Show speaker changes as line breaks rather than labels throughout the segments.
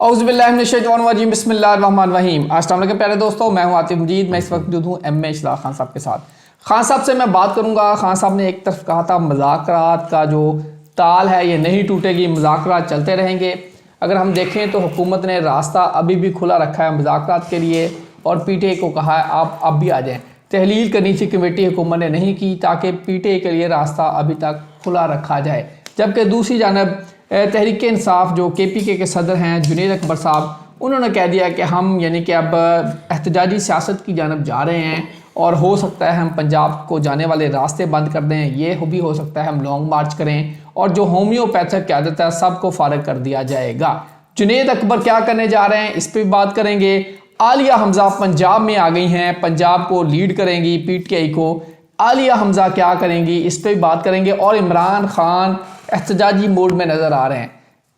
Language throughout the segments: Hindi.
औज़ुबिल्लाहि बिस्मिल्लाहिर्रहमानिर्रहीम। अस्सलाम वालेकुम प्यारे दोस्तों, मैं हूं आतिफ मजीद। मैं इस वक्त मौजूद हूं एम ए इशराक खान साहब के साथ। खान साहब से मैं बात करूंगा। खान साहब ने एक तरफ कहा था मुज़ाकरात का जो ताल है ये नहीं टूटेगी, मुज़ाकरात चलते रहेंगे। अगर हम देखें तो हुकूमत ने रास्ता अभी भी खुला रखा है मुज़ाकरात के लिए और PTI को कहा है आप अब भी आ जाएँ। तहलील करनी थी कमेटी हुकूमत ने नहीं की ताकि PTI के लिए रास्ता अभी तक खुला रखा जाए। जबकि दूसरी जानब तहरीक इंसाफ जो KPK के सदर हैं जुनैद अकबर साहब, उन्होंने कह दिया कि हम यानी कि अब एहतजाजी सियासत की जानब जा रहे हैं और हो सकता है हम पंजाब को जाने वाले रास्ते बंद कर दें। ये भी हो सकता है हम लॉन्ग मार्च करें और जो होम्योपैथिक क़यादत है सबको फारग कर दिया जाएगा। जुनैद अकबर क्या करने जा रहे हैं इस पर भी बात करेंगे। आलिया हमजा पंजाब में आ गई हैं, पंजाब को लीड करेंगी PTI को। आलिया हमजा क्या करेंगी इस पर भी बात करेंगे। और इमरान खान एहतजाजी मोड में नज़र आ रहे हैं,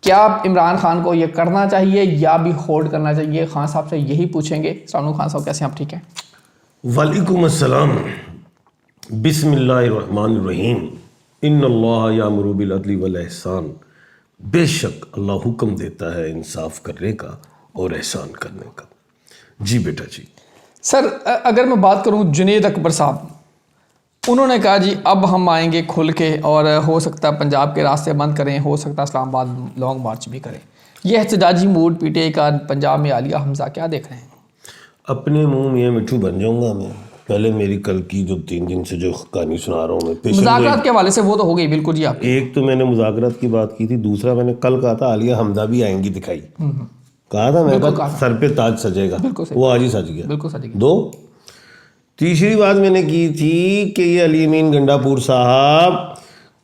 क्या इमरान खान को ये करना चाहिए या भी होल्ड करना चाहिए? खान साहब से यही पूछेंगे। अस्सलाम वालेकुम खान साहब, कैसे हैं आप? ठीक हैं?
वालेकुम अस्सलाम। बिस्मिल्लाहिर्रहमानिर्रहीम। इन्नल्लाह यामुरु बिल अदली वल एहसान। बेशक अल्लाह हुक्म देता है इंसाफ करने का और एहसान करने का। जी बेटा जी।
सर अगर मैं बात करूं जुनैद अकबर साहब, उन्होंने कहा जी अब हम आएंगे खुल के और हो सकता है पंजाब के रास्ते बंद करें, हो सकता है इस्लामाबाद लॉन्ग मार्च भी करें। ये एहतजाजी मूड PTI का पंजाब में आलिया हमजा क्या देख रहे हैं?
अपने मुंह में मिठू बन जाऊंगा मैं। पहले मेरी कल की जो 3 दिन से जो कहानी सुना रहा हूँ मैं
मुज़ाकरात के हवाले से, वो तो हो गई बिल्कुल जी। आप
एक तो मैंने मुज़ाकरात की बात की थी, दूसरा मैंने कल कहा था आलिया हमजा भी आएंगी दिखाई। कहा था मैं सर पे ताज सजेगा, वो आज ही सज गया।
बिल्कुल सज गया।
2 तीसरी बात मैंने की थी कि ये अली अमीन गंडापुर साहब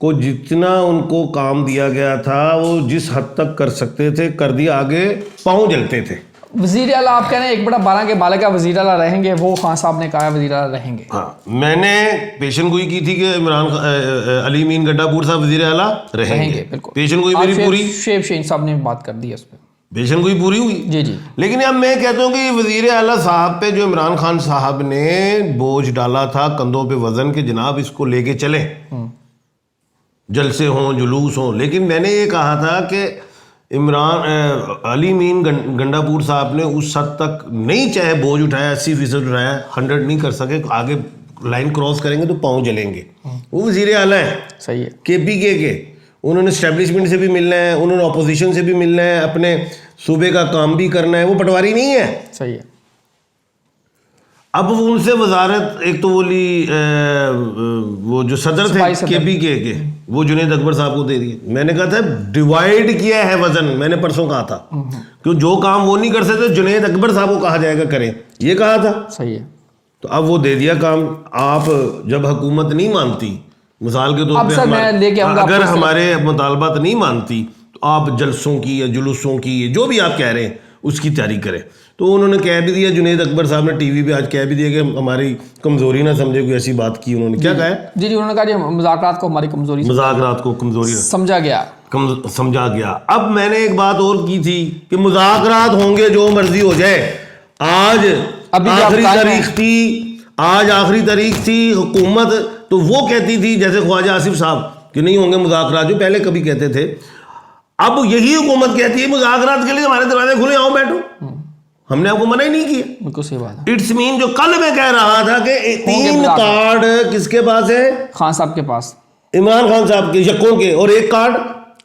को जितना उनको काम दिया गया था वो जिस हद तक कर सकते थे कर दिया, आगे पाँव जलते थे।
वज़ीर आला आप कह रहे हैं 1/12 के बालक का वज़ीर आला रहेंगे, वो खान साहब ने कहा वज़ीर आला रहेंगे।
हाँ, मैंने पेशन गोई की थी कि अली अमीन गंडापुर साहब वज़ीर आला रहेंगे।
बिल्कुल
पेशन गोई मेरी पूरी,
शेब शहीन साहब ने बात कर दी उस पर,
पेशन गोई पूरी हुई।
जी जी।
लेकिन अब मैं कहता हूँ कि वज़ीर आला साहब पे जो इमरान खान साहब ने बोझ डाला था कंधों पे वजन के, जनाब इसको लेके चले, जलसे हों जुलूस हों। लेकिन मैंने ये कहा था कि अली अमीन गंडापुर साहब ने उस हद तक नहीं, चाहे बोझ उठाया 80% उठाया, 100 नहीं कर सके, आगे लाइन क्रॉस करेंगे तो पाँव जलेंगे। वो वज़ीर आला है,
सही है,
KPK के। उन्होंने एस्टेब्लिशमेंट से भी मिलना है, उन्होंने अपोजिशन से भी मिलना है, अपने सूबे का काम भी करना है, वो पटवारी नहीं है।
सही है।
अब वो उनसे वजारत एक तो वो जो सदर थे KPK के, वो जुनैद अकबर साहब को दे दिए। मैंने कहा था डिवाइड किया है वजन, मैंने परसों कहा था, क्यों जो काम वो नहीं कर सकते जुनैद अकबर साहब को कहा जाएगा करें, ये कहा था।
सही है।
तो अब वो दे दिया काम। आप जब हुकूमत नहीं मानती, मिसाल के तौर पे अगर हमारे मुतालबात नहीं मानती तो आप जलसों की या जुलूसों की जो भी आप कह रहे हैं उसकी तैयारी करें। तो उन्होंने कह भी दिया, जुनैद अकबर साहब ने TV पे आज कह भी दिया कि हमारी कमजोरी ना समझे, कोई ऐसी बात की। उन्होंने क्या कहा है?
जी जी, उन्होंने कहा जी मुज़ाकरात को हमारी कमजोरी,
मुज़ाकरात को कमजोरी
समझा
गया। अब मैंने एक बात और की थी कि मुज़ाकरात होंगे जो मर्जी हो जाए। आज आखिरी तारीख थी हुकूमत, तो वो कहती थी जैसे ख्वाजा आसिफ साहब कि नहीं होंगे मुज़ाकरात, जो पहले कभी कहते थे। अब यही हुकूमत कहती है मुज़ाकरात के लिए हमारे दरवाजे खुले, आओ बैठो, हमने आपको मना ही नहीं किया।
बिल्कुल सही बात है।
इट्स मीन जो कल मैं कह रहा था कि 3 कार्ड किसके पास है?
खान साहब के पास,
इमरान खान साहब के यकों के, और 1 कार्ड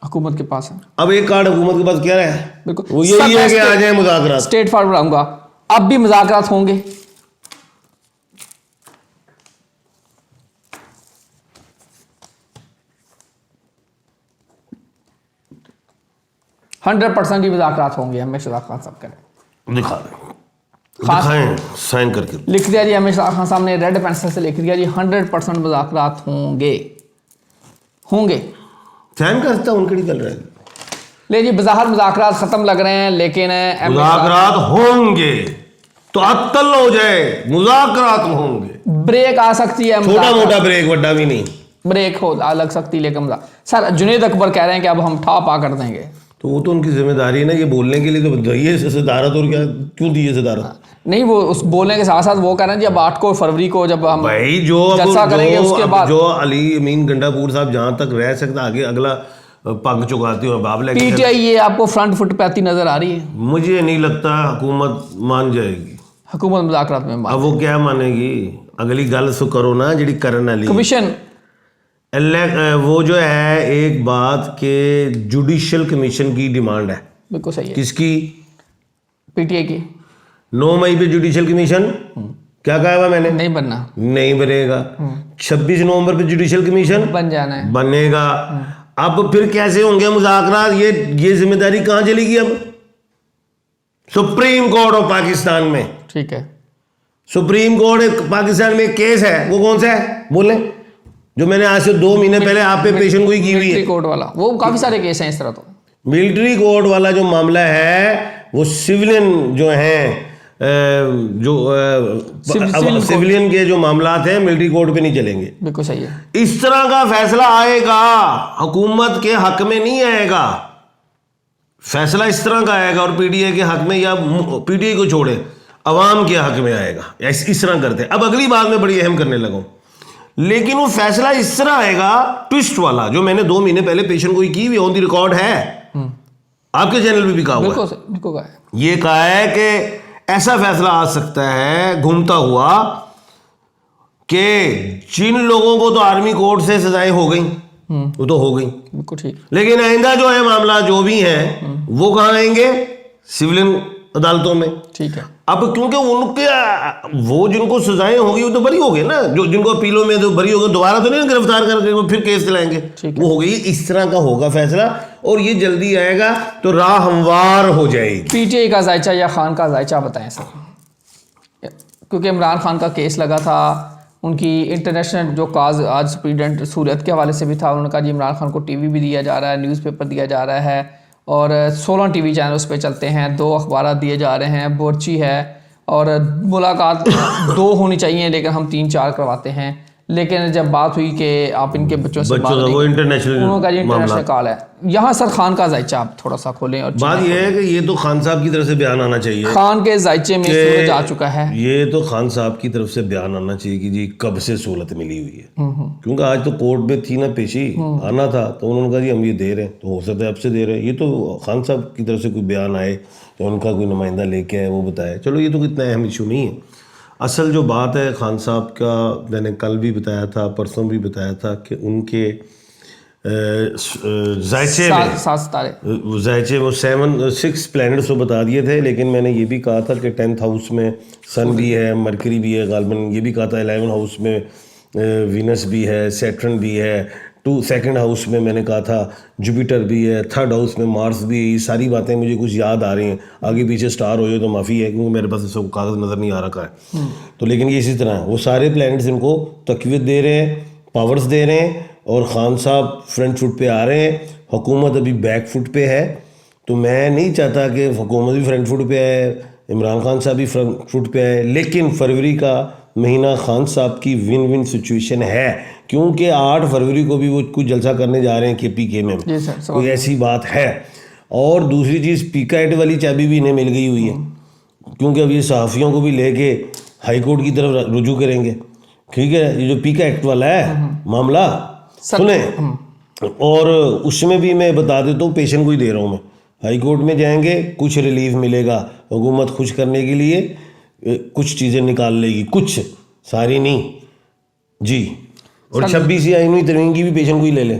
हुकूमत के पास है।
अब 1 कार्ड हुकूमत के पास क्या है?
बिल्कुल
वो यही है कि आ जाए मुज़ाकरात।
स्ट्रेट फॉरवर्ड आऊंगा, अब भी मुज़ाकरात होंगे। %100% ही मुज़ाकरात होंगे। हमें इशराक खान साहब करें,
दिखाएं साइन करके
लिख दिया जी। हमें इशराक खान साहब ने रेड पेंसिल से लिख दिया जी 100% मुज़ाकरात होंगे।
साइन करता उनके चल रहा है।
ले जी, बज़ाहिर मुज़ाकरात खत्म लग रहे हैं, लेकिन
मुज़ाकरात होंगे तो अत्तल हो जाए, मुज़ाकरात होंगे।
ब्रेक आ सकती है,
छोटा मोटा ब्रेक, बड़ा भी नहीं,
ब्रेक हो लग सकती है। लेकिन सर जुनैद अकबर कह रहे हैं कि अब हम ठा पा कर देंगे,
तो वो तो उनकी जिम्मेदारी है ना, ये बोलने के लिए तो दिए सदारत। और क्या क्यों दी है सदारत?
नहीं, वो उस बोलने के साथ साथ वो कह रहे हैं जी अब 8 फरवरी को जब हम
भाई
जलसा करेंगे उसके बाद
जो अली अमीन गंडापुर साहब जहाँ तक रह सकता, आगे अगला पग चुकाती हूँ बाबले।
पीटीआई ये आपको फ्रंट फुट पे आती नजर आ रही है?
मुझे नहीं लगता हुकूमत मान जाएगी।
हुकूमत मुज़ाकरात में
अब वो क्या मानेगी? अगली गल सो करो ना जी करने वाली
कमीशन।
वो जो है एक बात के जुडिशल कमीशन की डिमांड है।
बिल्कुल सही है।
किसकी?
पीटीआई की।
9 मई पे जुडिशल कमीशन क्या कहा हुआ मैंने?
नहीं बनना,
नहीं बनेगा। 26 नवंबर पे जुडिशल कमीशन
बन जाना है,
बनेगा। अब फिर कैसे होंगे मुज़ाकरात? ये जिम्मेदारी कहाँ चलेगी अब? सुप्रीम कोर्ट ऑफ पाकिस्तान में।
ठीक है।
सुप्रीम कोर्ट पाकिस्तान में एक केस है, वो कौन सा है बोले? जो मैंने आज से 2 महीने पहले आप पे पेशन गोई की हुई है।
कोर्ट वाला, वो काफी सारे केस हैं इस तरह। तो
मिलिट्री कोर्ट वाला जो मामला है वो सिविलियन जो हैं सिविलियन के जो मामलात हैं मिलिट्री कोर्ट पे नहीं चलेंगे।
बिल्कुल सही है।
इस तरह का फैसला आएगा, हुकूमत के हक में नहीं आएगा। फैसला इस तरह का आएगा और पीटीआई के हक में, या पीटीआई को छोड़े अवाम के हक में आएगा। इस तरह करते हैं। अब अगली बात में बड़ी अहम करने लगा, लेकिन वो फैसला इस तरह आएगा ट्विस्ट वाला, जो मैंने 2 महीने पहले पेशन गोई की हुई ऑन द रिकॉर्ड है, आपके चैनल पे भी कहा हुआ है। ये कहा है कि ऐसा फैसला आ सकता है घूमता हुआ कि जिन लोगों को तो आर्मी कोर्ट से सजाएं हो गई, वो तो हो गई,
बिल्कुल ठीक,
लेकिन आइंदा जो है मामला जो भी है वो कहाँ आएंगे? सिविलियन अदालतों में। ठीक है। अब क्योंकि उनके वो जिनको सजाएं होगी वो तो बरी हो गए ना, जो जिनको अपीलों में तो बरी हो गए, दोबारा तो नहीं गिरफ्तार करके वो फिर केस चलाएंगे, वो हो गई। इस तरह का होगा फैसला और ये जल्दी आएगा तो राह हमवार हो जाएगी।
पीटीआई का जायचा या खान का जायचा बताएं सर, क्योंकि इमरान खान का केस लगा था, उनकी इंटरनेशनल जो काज आज प्रेसिडेंट सूरत के हवाले से भी था, उन्होंने कहा जी इमरान खान को टीवी भी दिया जा रहा है, न्यूज़पेपर दिया जा रहा है और 16 टीवी चैनल्स पे चलते हैं, 2 अखबार दिए जा रहे हैं, बोर्ची है और मुलाकात 2 होनी चाहिए लेकिन हम 3-4 करवाते हैं। लेकिन जब बात हुई कि आप इनके बच्चों से बात
वो
इंटरनेशनल कॉल है, यहाँ सर खान का जायचा आप थोड़ा सा खोलें। और
बात यह है कि ये तो खान साहब की तरफ से बयान आना चाहिए,
खान के जायचे में सूरज आ चुका है, ये
तो खान साहब की तरफ से बयान आना चाहिए कि जी कब से सहूलत मिली हुई है। क्योंकि आज तो कोर्ट में थी ना पेशी, आना था तो उन्होंने कहा जी हम ये दे रहे हैं, तो हो सकता है अब से दे रहे हैं। ये तो खान साहब की तरफ से कोई बयान आए या उनका कोई नुमाइंदा लेके आए वो बताए, चलो ये तो इतना अहम इशू नहीं है। असल जो बात है खान साहब का, मैंने कल भी बताया था, परसों भी बताया था कि उनके जायचे में 6 प्लैनेट्स तो बता दिए थे, लेकिन मैंने ये भी कहा था कि 10th हाउस में सन भी है, मरकरी भी है, गालबन ये भी कहा था 11 हाउस में वीनस भी है, सैटर्न भी है, 2nd हाउस में मैंने कहा था जुपिटर भी है, 3rd हाउस में मार्स भी है। ये सारी बातें मुझे कुछ याद आ रही हैं, आगे पीछे स्टार हो जाए तो माफ़ी है क्योंकि मेरे पास इसको कागज़ नज़र नहीं आ रखा है। तो लेकिन ये इसी तरह है, वो सारे प्लैनेट्स इनको तक़वियत दे रहे हैं, पावर्स दे रहे हैं और ख़ान साहब फ्रंट फुट पे आ रहे हैं, हुकूमत अभी बैक फुट पे है। तो मैं नहीं चाहता कि हुकूमत भी फ्रंट फुट पे आए, इमरान खान साहब भी फ्रंट फुट पे आए, लेकिन फरवरी का महीना खान साहब की विन विन सिचुएशन है, क्योंकि 8 फरवरी को भी वो कुछ जलसा करने जा रहे हैं KPK में, कोई ऐसी बात है। और दूसरी चीज़ पीका एक्ट वाली चाबी भी इन्हें मिल गई हुई है, क्योंकि अब ये सहाफ़ियों को भी लेके हाई कोर्ट की तरफ रुजू करेंगे। ठीक है, ये जो पीका एक्ट वाला है मामला सुने, और उसमें भी मैं बता देता हूँ पेशन को ही दे रहा हूँ मैं, हाई कोर्ट में जाएंगे कुछ रिलीफ मिलेगा, हुकूमत खुश करने के लिए कुछ चीज़ें निकाल लेगी, कुछ सारी नहीं जी। और 26 या 9वीं तरमीम की भी पेशन को ही ले ले,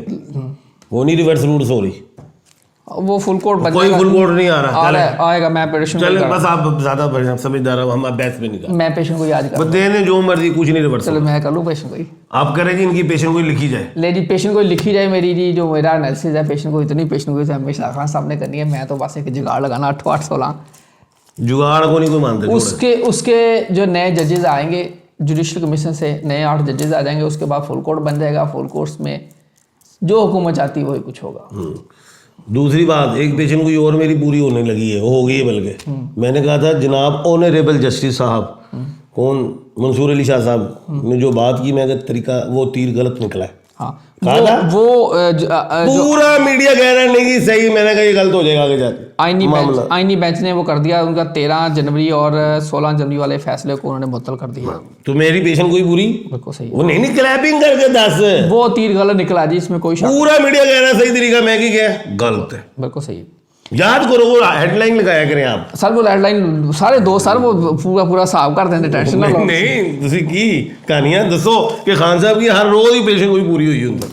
वो नहीं रिवर्स रूट हो रही,
वो फुल कोर्ट बन
कोई फुल कोर्ट नहीं आ रहा,
आएगा। मैं पेशन
चल बस आप ज़्यादा समझदार हो, हम बैच पे नहीं कर,
मैं पेशन को याद कर
देने जो मर्जी, कुछ नहीं रिवर्स।
चलो मैं कर लूँ पेशन को,
आप करें जी, इनकी पेशन को लिखी जाए,
ले जी पेशन को लिखी जाए मेरी जी, जो मेरा एनालिसिस है पेशन को, इतनी पेशन को हमेशा खान साहब ने करनी है, मैं तो बस एक जुगाड़ लगाना 8-8-16 जुगाड़
को नहीं कोई मानते।
उसके जो नए जजेस आएंगे जुडिशल कमीशन से, नए 8 जजेस आ जाएंगे, उसके बाद फुल कोर्ट बन जाएगा, फुल कोर्ट में जो हुकूमत चाहती है वही कुछ होगा।
दूसरी बात, एक पेशन कोई और मेरी पूरी होने लगी है, वो हो गई है बल्कि, मैंने कहा था जनाब ऑनरेबल जस्टिस साहब, कौन, मंसूर अली शाह साहब ने जो बात की, मैं तरीका वो तीर गलत निकला है,
हाँ
कहा
वो
पूरा मीडिया कह रहा है नहीं कि सही, मैंने कहा ये गलत हो जाएगा आगे जाके।
आईनी बेंच ने वो कर दिया, उनका 13 जनवरी और 16 जनवरी वाले फैसले को उन्होंने मुअत्तल कर दिया।
तो मेरी पेशेंट कोई बुरी
बिल्कुल सही
वो नहीं क्लैपिंग करके 10
वो तीर गलत निकला जी, इसमें कोई शक
पूरा मीडिया कह रहा है सही तरीका, मैं की क्या गलत है।
बिल्कुल सही।
याद करो वो हेडलाइन लगाया करें आप
सर, वो हेडलाइन सारे दोस्त सर वो पूरा हिसाब कर देंगे, टेंशन ना लो।
नहीं ਤੁਸੀਂ ਕੀ ਕਹਾਣੀਆਂ ਦੱਸੋ ਕਿ ਖਾਨ ਸਾਹਿਬ की हर रोज ही पेशेंट कोई पूरी हुई ਹੁੰਦਾ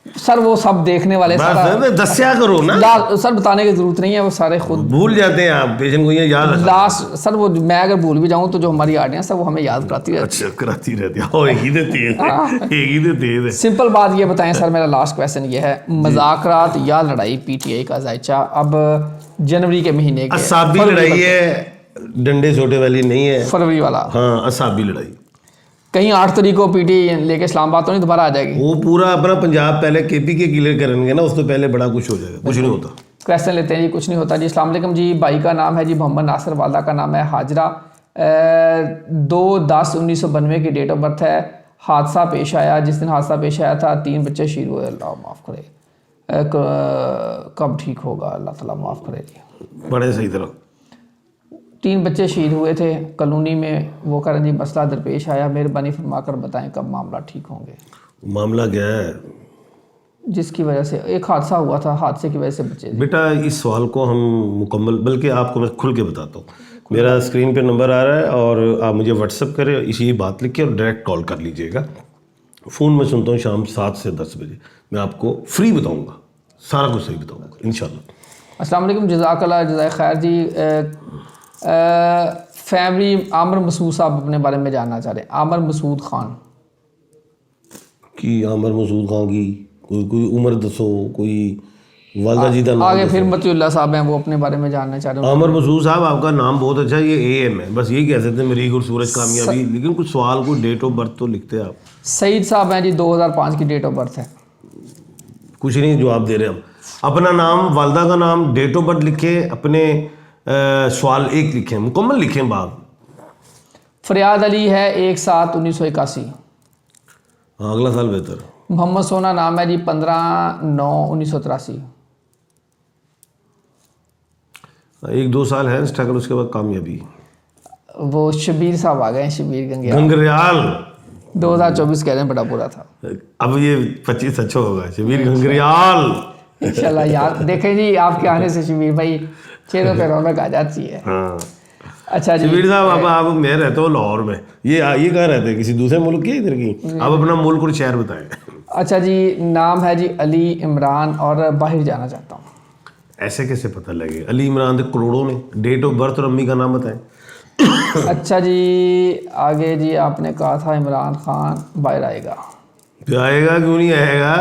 सर वो सब देखने वाले सारा
दस्या करो ना
सर, बताने की जरूरत नहीं है, वो सारे खुद
भूल जाते हैं आप पेशेंट को, ये याद रखना।
लास्ट सर वो मैं अगर भूल भी जाऊं तो जो हमारी ऑडियंस है वो हमें याद कराती है।
अच्छा कराती रहती है, एक ही देती है।
सिंपल बात ये बताएं सर, मेरा लास्ट क्वेश्चन ये है, मज़ाकरात या लड़ाई पीटीआई का जायचा अब जनवरी के महीने के
असाबी लड़ाई है, डंडे छोटे वाली नहीं है,
फरवरी वाला।
हाँ असाबी लड़ाई।
कहीं 8 तारीख को पीटीआई लेके इस्लामाबाद तो नहीं दोबारा आ जाएगी?
वो पूरा अपना पंजाब पहले केपी के क्लियर करेंगे ना, उससे पहले बड़ा कुछ हो जाएगा। कुछ नहीं होता।
क्वेश्चन लेते हैं जी, कुछ नहीं होता जी। अस्सलाम वालेकुम जी, भाई का नाम है जी मोहम्मद नासिर, वालदा का नाम है हाजरा, 2/10/1992 की डेट ऑफ बर्थ है। हादसा पेश आया, जिस दिन हादसा पेश आया था 3 बच्चे शहीद हुए, अल्लाह माफ़ करे। कब ठीक होगा, अल्लाह ताला माफ़ करे जी।
बड़े सही तरह
3 बच्चे शहीद हुए थे कॉलोनी में, वो कह रहे जी मसला दरपेश आया, मेहरबानी फरमाकर बताएं कब मामला ठीक होंगे।
मामला क्या है?
जिसकी वजह से एक हादसा हुआ था, हादसे की वजह से बच्चे।
बेटा इस सवाल को हम मुकम्मल, बल्कि आपको मैं खुल के बताता हूँ। मेरा स्क्रीन पे नंबर आ रहा है और आप मुझे व्हाट्सअप करें, इसी बात लिख के और डायरेक्ट कॉल कर लीजिएगा। फ़ोन में सुनता हूँ शाम 7 से 10 बजे, मैं आपको फ्री बताऊँगा, सारा कुछ सही बताऊँगा इंशाल्लाह।
अस्सलाम वालेकुम, जज़ाकल्लाह जज़ाय खैर जी। फैमिली आमिर मसूद साहब अपने बारे में जानना चाह रहे हैं। आमिर मसूद खान
की, आमिर मसूद खान की कोई उम्र दसो, कोई वालदा जी का नाम
आगे, फिर मतियुल्लाह साहब हैं वो अपने बारे में जानना चाह रहे हैं।
आमिर मसूद साहब आपका नाम बहुत अच्छा है, ये AM है, बस यही कह सकते हैं, मरीग और सूरज कामयाबी। लेकिन कुछ सवाल को डेट ऑफ बर्थ तो लिखते हैं आप।
सईद साहब हैं जी, 2005 की डेट ऑफ बर्थ है।
कुछ नहीं जवाब दे रहे हम। अपना नाम, वालदा का नाम, डेट ऑफ बर्थ लिखे, अपने सवाल एक लिखें, मुकम्मल लिखें बात।
फरियाद अली है 1/7/1981।
हाँ अगला साल बेहतर।
मोहम्मद सोना नाम है जी 15/9/1983।
1-2 साल है स्ट्रगल, उसके बाद कामयाबी।
वो शबीर साहब आ गए हैं, शबीर
गंगरियाल
2024 कह रहे हैं, बड़ा बुरा था।
अब ये 25 अच्छा होगा। शबीर गंगरियाल
इंशाल्लाह यार, देखें जी आपके आने से शबीर भाई चेहरों पे रौनक आ जाती है।
हाँ
अच्छा जी
शबीर साहब, अब आप, मैं रहता हूँ लाहौर में, ये कहाँ रहते हैं? किसी दूसरे मुल्क की, इधर की? आप अपना मुल्क और शहर बताएं।
अच्छा जी, नाम है जी अली इमरान और बाहर जाना चाहता हूँ।
ऐसे कैसे पता लगे? अली इमरान तो करोड़ों में। डेट ऑफ बर्थ और अम्मी का नाम बताएं।
अच्छा जी आगे जी, आपने कहा था इमरान खान बाहर आएगा,
आएगा क्यों नहीं आएगा?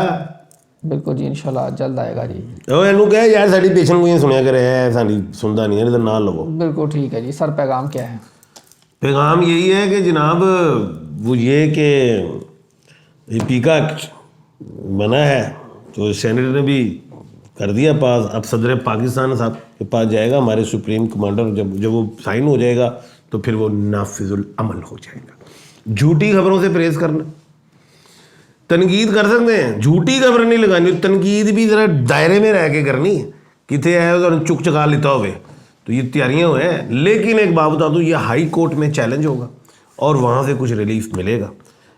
बिल्कुल जी इंशाल्लाह जल्द आएगा जी।
ਇਹਨੂੰ ਕਹੇ ਯਾਰ ਸਾਡੀ ਪੇਸ਼ੈਂਟ ਕੋਈ ਸੁਣਿਆ ਕਰੇ, ਸਾਡੀ सुनता नहीं है, इधर ना लो।
बिल्कुल ठीक है जी। सर पैगाम क्या है?
पैगाम यही है कि जनाब वो ये कि पीका बना है तो सेनेट ने भी कर दिया पास, अब सदर पाकिस्तान साहब के पास जाएगा, हमारे सुप्रीम कमांडर, जब वो साइन हो जाएगा तो फिर वो नाफिजुल अमल हो जाएगा। झूठी खबरों से परहेज करना, तनकीद कर सकते हैं, झूठी खबर नहीं लगानी, तनकीद भी ज़रा दायरे में रह के करनी है। कितने आए तो चुक चुका लेता हो, तो ये तैयारियां हुए हैं। लेकिन एक बात बता दूँ, ये हाई कोर्ट में चैलेंज होगा और वहाँ से कुछ रिलीफ मिलेगा।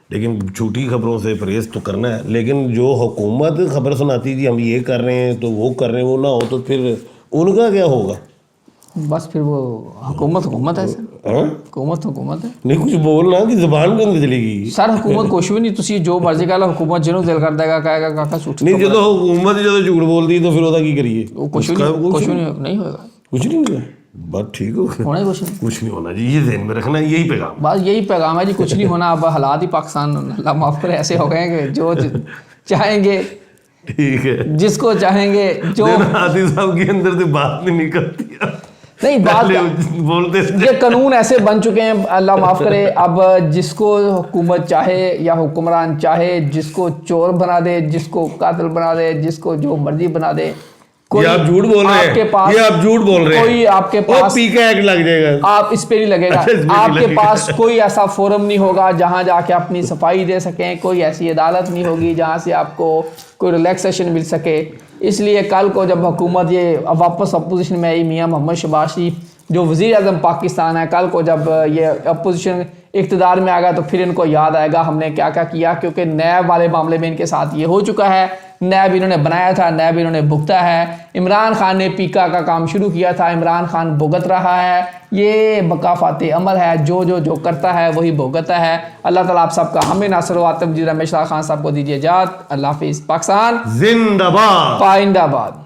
लेकिन झूठी खबरों से परहेज तो करना है। लेकिन जो हुकूमत खबर सुनाती जी हम ये कर रहे हैं तो वो कर रहे हैं, वो ना हो तो फिर उनका क्या होगा?
बस फिर वो हुकूमत है सर। हुकूमत है।
नहीं कुछ बोलना कि जबान कम चलेगी
सर। हुकूमत कुछ भी नहीं, तुसी जो मर्जी कह लो, हुकूमत जिन्हों दिल कर देगा कहेगा काका झूठ
नहीं। जो हुकूमत जो झूठ बोलती तो फिर की करिए?
कुछ नहीं होगा,
कुछ नहीं होगा। बात ठीक हो,
होना
कुछ नहीं होना जी, ये ध्यान में रखना, यही पैगाम,
बस यही पैगाम है जी। कुछ नहीं होना। अब हालात ही पाकिस्तान अल्लाह माफ करे ऐसे हो गए कि जो चाहेंगे,
ठीक है,
जिसको चाहेंगे, जो
हाथी साहब के अंदर से बात नहीं निकलती
नहीं, बात
बोलते
ये कानून ऐसे बन चुके हैं, अल्लाह माफ़ करे। अब जिसको हुकूमत चाहे या हुक्मरान चाहे, जिसको चोर बना दे, जिसको कातिल बना दे, जिसको जो मर्जी बना दे,
ये आप झूठ बोल रहे
आपके
हैं,
पास
ये आप झूठ बोल रहे हैं,
कोई आपके पास
पीका एक्ट लग जाएगा,
आप इस पे नहीं लगेगा।
अच्छा, इस पे नहीं
आपके
लगेगा।
पास कोई ऐसा फोरम नहीं होगा जहां जाके अपनी सफाई दे सकें, कोई ऐसी अदालत नहीं होगी जहां से आपको कोई रिलैक्सेशन मिल सके। इसलिए कल को जब हुकूमत ये वापस अपोजिशन में आई, मियां मोहम्मद शहबाज शरीफ जो वज़ीर आज़म पाकिस्तान है, कल को जब ये अपोजिशन इक़्तिदार में आएगा तो फिर इनको याद आएगा हमने क्या क्या किया, क्योंकि नैब वाले मामले में इनके साथ ये हो चुका है। नैब इन्होंने बनाया था, नैब इन्होंने भुगता है। इमरान खान ने पीका का काम शुरू किया था, इमरान खान भुगत रहा है। ये बकाफाते अमल है, जो करता है वही भुगता है। अल्लाह ताला आप सबका हमें नासर व आतिम जी रमेश खान साहब को दीजिए इजाज़त। अल्लाह हाफिज़। पाकिस्तान
जिंदाबाद,
पाइंदाबाद।